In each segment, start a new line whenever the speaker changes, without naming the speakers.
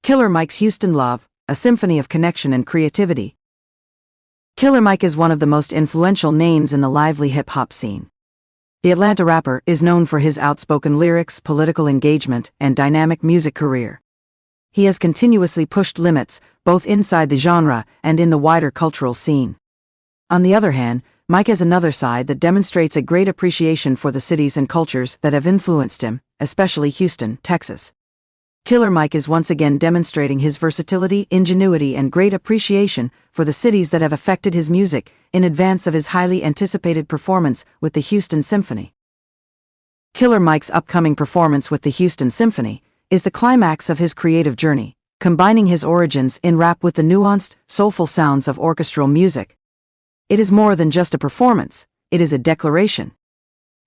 Killer Mike's Houston Love, a symphony of connection and creativity. Killer Mike is one of the most influential names in the lively hip-hop scene. The Atlanta rapper is known for his outspoken lyrics, political engagement, and dynamic music career. He has continuously pushed limits, both inside the genre and in the wider cultural scene. On the other hand, Mike has another side that demonstrates a great appreciation for the cities and cultures that have influenced him, especially Houston, Texas. Killer Mike is once again demonstrating his versatility, ingenuity, and great appreciation for the cities that have affected his music in advance of his highly anticipated performance with the Houston Symphony. Killer Mike's upcoming performance with the Houston Symphony is the climax of his creative journey, combining his origins in rap with the nuanced, soulful sounds of orchestral music. It is more than just a performance, it is a declaration.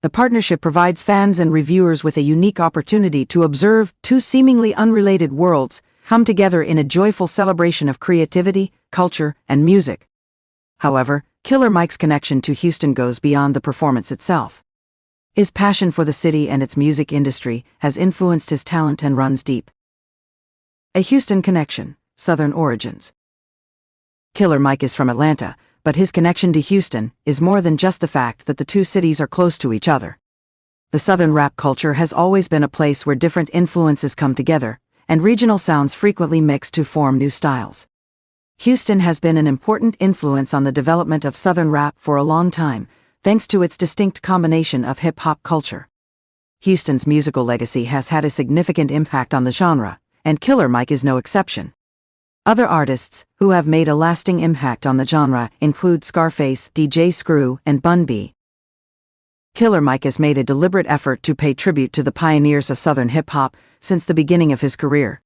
The partnership provides fans and reviewers with a unique opportunity to observe two seemingly unrelated worlds come together in a joyful celebration of creativity, culture, and music. However, Killer Mike's connection to Houston goes beyond the performance itself. His passion for the city and its music industry has influenced his talent and runs deep. A Houston connection, Southern origins. Killer Mike is from Atlanta, but his connection to Houston is more than just the fact that the two cities are close to each other. The Southern rap culture has always been a place where different influences come together, and regional sounds frequently mix to form new styles. Houston has been an important influence on the development of Southern rap for a long time, thanks to its distinct combination of hip-hop culture. Houston's musical legacy has had a significant impact on the genre, and Killer Mike is no exception. Other artists who have made a lasting impact on the genre include Scarface, DJ Screw, and Bun B. Killer Mike has made a deliberate effort to pay tribute to the pioneers of Southern hip-hop since the beginning of his career.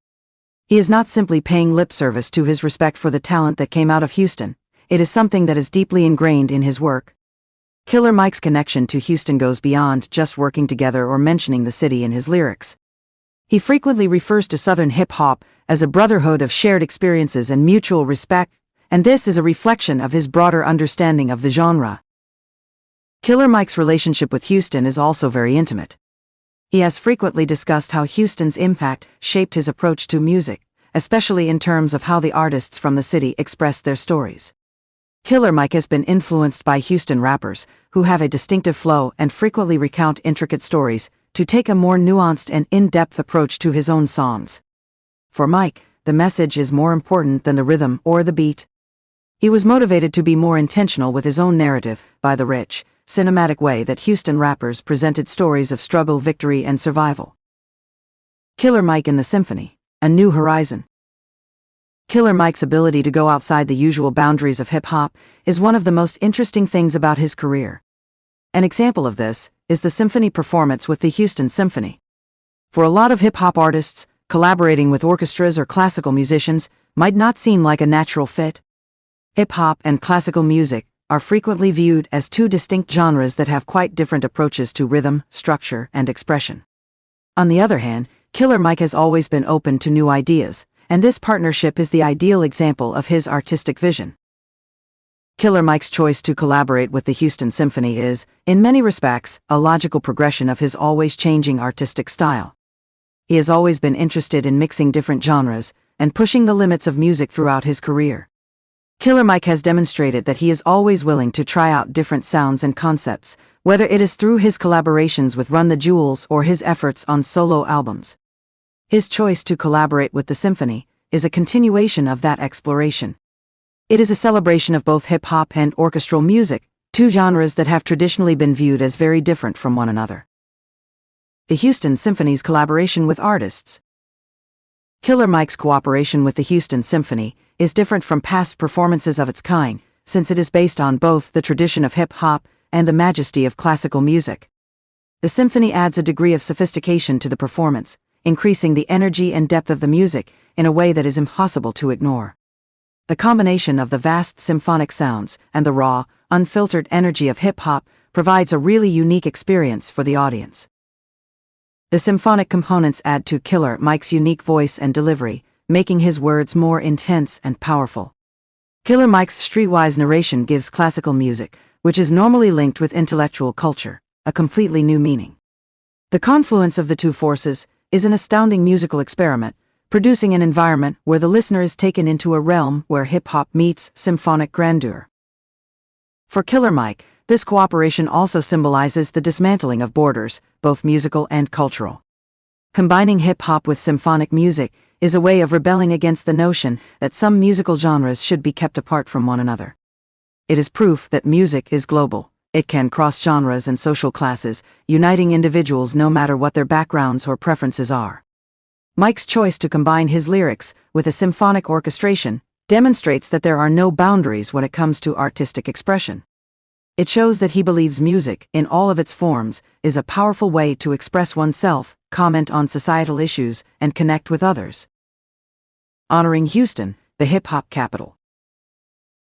He is not simply paying lip service to his respect for the talent that came out of Houston, it is something that is deeply ingrained in his work. Killer Mike's connection to Houston goes beyond just working together or mentioning the city in his lyrics. He frequently refers to Southern hip-hop as a brotherhood of shared experiences and mutual respect, and this is a reflection of his broader understanding of the genre. Killer Mike's relationship with Houston is also very intimate. He has frequently discussed how Houston's impact shaped his approach to music, especially in terms of how the artists from the city express their stories. Killer Mike has been influenced by Houston rappers, who have a distinctive flow and frequently recount intricate stories, to take a more nuanced and in-depth approach to his own songs. For Mike, the message is more important than the rhythm or the beat. He was motivated to be more intentional with his own narrative by the rich, cinematic way that Houston rappers presented stories of struggle, victory, and survival. Killer Mike in the Symphony, A New Horizon. Killer Mike's ability to go outside the usual boundaries of hip-hop is one of the most interesting things about his career. An example of this is the symphony performance with the Houston Symphony. For a lot of hip-hop artists, collaborating with orchestras or classical musicians might not seem like a natural fit. Hip-hop and classical music are frequently viewed as two distinct genres that have quite different approaches to rhythm, structure, and expression. On the other hand, Killer Mike has always been open to new ideas, and this partnership is the ideal example of his artistic vision. Killer Mike's choice to collaborate with the Houston Symphony is, in many respects, a logical progression of his always changing artistic style. He has always been interested in mixing different genres and pushing the limits of music throughout his career. Killer Mike has demonstrated that he is always willing to try out different sounds and concepts, whether it is through his collaborations with Run the Jewels or his efforts on solo albums. His choice to collaborate with the Symphony is a continuation of that exploration. It is a celebration of both hip-hop and orchestral music, two genres that have traditionally been viewed as very different from one another. The Houston Symphony's collaboration with artists. Killer Mike's cooperation with the Houston Symphony is different from past performances of its kind, since it is based on both the tradition of hip-hop and the majesty of classical music. The symphony adds a degree of sophistication to the performance, increasing the energy and depth of the music in a way that is impossible to ignore. The combination of the vast symphonic sounds and the raw, unfiltered energy of hip-hop provides a really unique experience for the audience. The symphonic components add to Killer Mike's unique voice and delivery, making his words more intense and powerful. Killer Mike's streetwise narration gives classical music, which is normally linked with intellectual culture, a completely new meaning. The confluence of the two forces is an astounding musical experiment, producing an environment where the listener is taken into a realm where hip-hop meets symphonic grandeur. For Killer Mike, this cooperation also symbolizes the dismantling of borders, both musical and cultural. Combining hip-hop with symphonic music is a way of rebelling against the notion that some musical genres should be kept apart from one another. It is proof that music is global. It can cross genres and social classes, uniting individuals no matter what their backgrounds or preferences are. Mike's choice to combine his lyrics with a symphonic orchestration demonstrates that there are no boundaries when it comes to artistic expression. It shows that he believes music, in all of its forms, is a powerful way to express oneself, comment on societal issues, and connect with others. Honoring Houston, the hip-hop capital.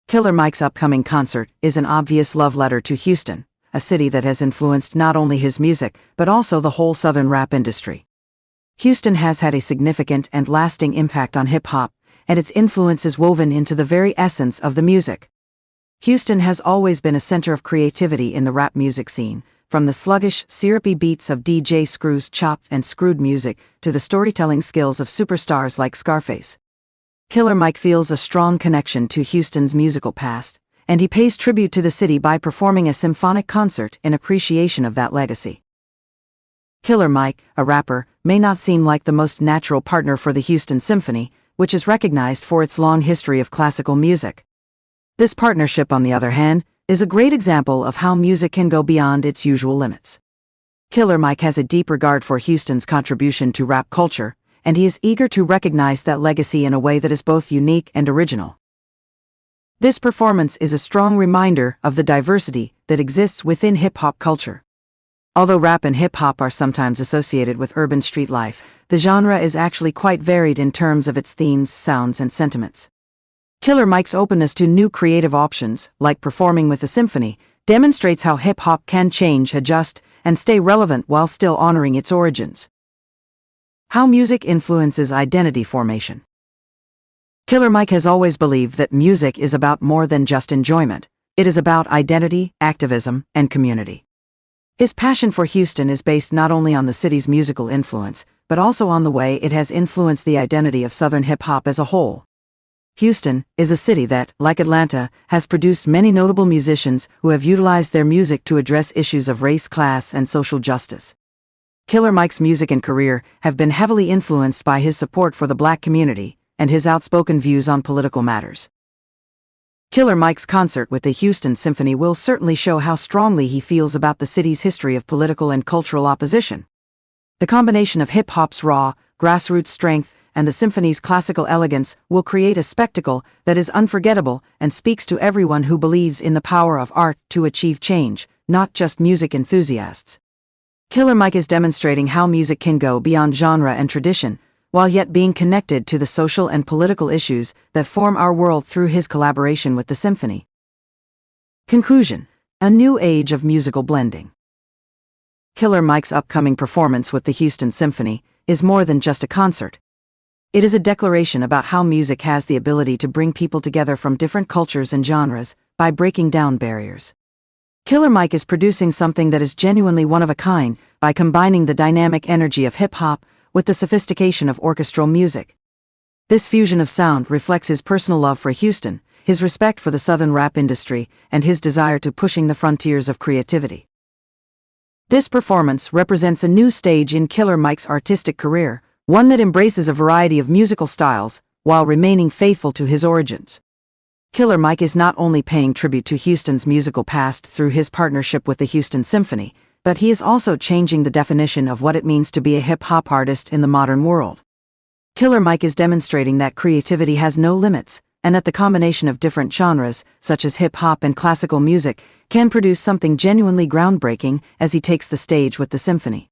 Killer Mike's upcoming concert is an obvious love letter to Houston, a city that has influenced not only his music, but also the whole Southern rap industry. Houston has had a significant and lasting impact on hip-hop, and its influence is woven into the very essence of the music. Houston has always been a center of creativity in the rap music scene, from the sluggish, syrupy beats of DJ Screw's chopped and screwed music to the storytelling skills of superstars like Scarface. Killer Mike feels a strong connection to Houston's musical past, and he pays tribute to the city by performing a symphonic concert in appreciation of that legacy. Killer Mike, a rapper, may not seem like the most natural partner for the Houston Symphony, which is recognized for its long history of classical music. This partnership, on the other hand, is a great example of how music can go beyond its usual limits. Killer Mike has a deep regard for Houston's contribution to rap culture, and he is eager to recognize that legacy in a way that is both unique and original. This performance is a strong reminder of the diversity that exists within hip-hop culture. Although rap and hip-hop are sometimes associated with urban street life, the genre is actually quite varied in terms of its themes, sounds, and sentiments. Killer Mike's openness to new creative options, like performing with the symphony, demonstrates how hip-hop can change, adjust, and stay relevant while still honoring its origins. How music influences identity formation. Killer Mike has always believed that music is about more than just enjoyment. It is about identity, activism, and community. His passion for Houston is based not only on the city's musical influence, but also on the way it has influenced the identity of Southern hip-hop as a whole. Houston is a city that, like Atlanta, has produced many notable musicians who have utilized their music to address issues of race, class, and social justice. Killer Mike's music and career have been heavily influenced by his support for the Black community and his outspoken views on political matters. Killer Mike's concert with the Houston Symphony will certainly show how strongly he feels about the city's history of political and cultural opposition. The combination of hip-hop's raw, grassroots strength and the symphony's classical elegance will create a spectacle that is unforgettable and speaks to everyone who believes in the power of art to achieve change, not just music enthusiasts. Killer Mike is demonstrating how music can go beyond genre and tradition, while yet being connected to the social and political issues that form our world through his collaboration with the symphony. Conclusion: a new age of musical blending. Killer Mike's upcoming performance with the Houston Symphony is more than just a concert. It is a declaration about how music has the ability to bring people together from different cultures and genres by breaking down barriers. Killer Mike is producing something that is genuinely one of a kind by combining the dynamic energy of hip-hop with the sophistication of orchestral music. This fusion of sound reflects his personal love for Houston, his respect for the Southern rap industry, and his desire to pushing the frontiers of creativity. This performance represents a new stage in Killer Mike's artistic career, one that embraces a variety of musical styles, while remaining faithful to his origins. Killer Mike is not only paying tribute to Houston's musical past through his partnership with the Houston Symphony, but he is also changing the definition of what it means to be a hip-hop artist in the modern world. Killer Mike is demonstrating that creativity has no limits, and that the combination of different genres, such as hip-hop and classical music, can produce something genuinely groundbreaking as he takes the stage with the symphony.